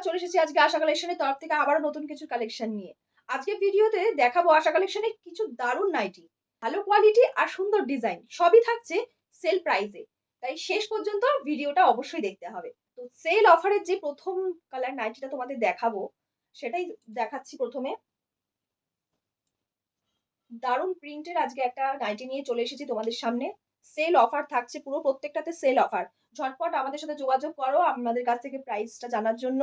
চলে এসেছি আজকে আশা কালেকশনের তরফ থেকে আবারও নতুন কিছু কালেকশন নিয়ে। আজকে ভিডিওতে দেখাবো আশা কালেকশনের কিছু দারুণ নাইটি। ভালো কোয়ালিটি আর সুন্দর ডিজাইন সবই থাকছে সেল প্রাইসে। তাই শেষ পর্যন্ত ভিডিওটা অবশ্যই দেখতে হবে। তো সেল অফারের যে প্রথম কালার নাইটিটা তোমাদের দেখাবো সেটাই দেখাচ্ছি প্রথমে। দারুণ প্রিন্টের আজকে একটা নাইটি নিয়ে চলে এসেছি তোমাদের সামনে। সেল অফার থাকছে, পুরো প্রত্যেকটাতে সেল অফার। ঝটপট আমাদের সাথে যোগাযোগ করো আমাদের কাছ থেকে প্রাইসটা জানার জন্য।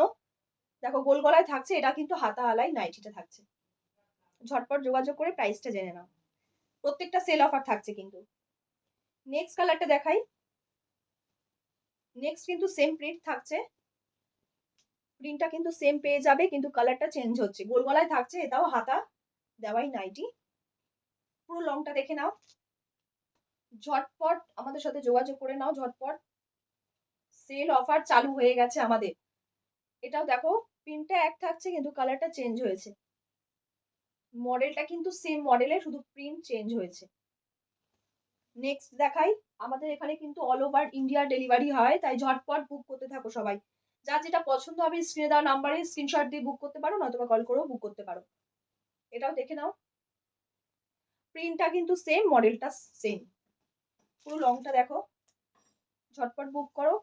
দেখো গোল গলায় থাকছে, এটা কিন্তু হাতা আলাই নাইটিটা থাকছে। ঝটপট যোগাযোগ করে প্রাইসটা জেনে নাও। প্রত্যেকটা সেল অফার থাকছে কিন্তু। নেক্সট কালারটা দেখাই। নেক্সট কিন্তু সেম প্রিন্ট থাকছে, প্রিন্টটা কিন্তু সেম পেয়ে যাবে কিন্তু কালারটা চেঞ্জ হচ্ছে। গোল গলায় থাকছে, এটাও হাতা দেওয়াই নাইটি। পুরো লংটা দেখে নাও। ঝটপট আমাদের সাথে যোগাযোগ করে নাও ঝটপট। সেল অফার চালু হয়ে গেছে আমাদের। এটাও দেখো প্রিন্টটা এক থাকছে কিন্তু কালারটা চেঞ্জ হয়েছে। মডেলটা কিন্তু সেম মডেলের, শুধু প্রিন্ট চেঞ্জ হয়েছে। নেক্সট দেখাই। আমাদের এখানে কিন্তু অল ওভার ইন্ডিয়া ডেলিভারি হয়, তাই ঝটপট বুক করতে থাকো সবাই। যার যেটা পছন্দ হবে স্ক্রিনে দেওয়া নাম্বারে স্ক্রিনশট দিয়ে বুক করতে পারো, নয়তো কল করেও বুক করতে পারো। এটাও দেখে নাও। প্রিন্টটা কিন্তু সেম, মডেলটা সেম। পুরো লংটা দেখো। ঝটপট বুক করো।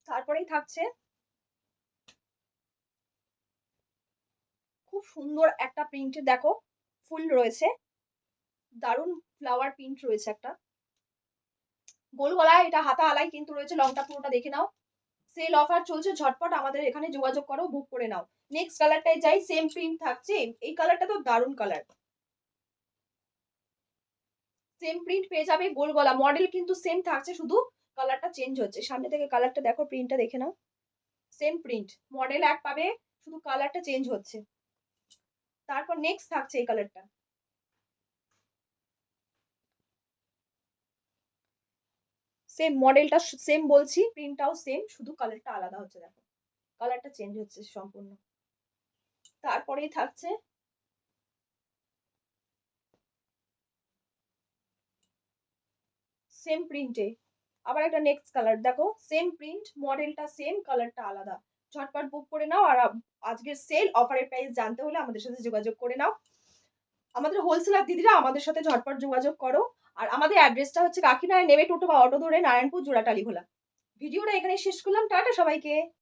তারপরেই থাকছে খুব সুন্দর একটা প্রিন্টের, দেখো ফুল রয়েছে, দারুণ ফ্লাওয়ার প্রিন্ট রয়েছে একটা। গোল গলায় এটা হাতা আলাই কিন্তু রয়েছে। লংটা পুরোটা দেখে নাও। সেল অফার চলছে, ঝটপট আমাদের এখানে যোগাযোগ করো, বুক করে নাও। নেক্সট কালারটাই যাই। সেম প্রিন্ট থাকছে, এই কালারটা তো দারুণ কালার। সেম প্রিন্ট পেয়ে যাবে, গোল গলা, মডেল কিন্তু সেম থাকছে, শুধু কালারটা চেঞ্জ হচ্ছে। সামনে থেকে কালারটা দেখো, প্রিন্টটা দেখে নাও। সেম প্রিন্ট, মডেল এক পাবে, শুধু কালারটা চেঞ্জ হচ্ছে। তারপর নেক্সট থাকছে এই কালারটা। সেম মডেলটা সেম বলছি, প্রিন্টটাও সেম, শুধু কালারটা আলাদা হচ্ছে। দেখো কালারটা চেঞ্জ হচ্ছে সম্পূর্ণ। তারপরেই থাকছে সেম প্রিন্টে আবার একটা নেক্সট কালার। দেখো সেম প্রিন্ট, মডেলটা সেম, কালারটা আলাদা। ঝটপট বুক করে নাও। আর আজকের সেল অফারের প্রাইস জানতে হলে আমাদের সাথে যোগাযোগ করে নাও। আমাদের হোলসেলার দিদিরা, আমাদের সাথে ঝটপট যোগাযোগ করো। আর আমাদের অ্যাড্রেসটা হচ্ছে কাকিনাড়া, নেমে টোটো বা অটো ধরে নারায়ণপুর জোড়াটালি ঘোলা। ভিডিওটা এখানে শেষ করলাম। টাটা সবাইকে।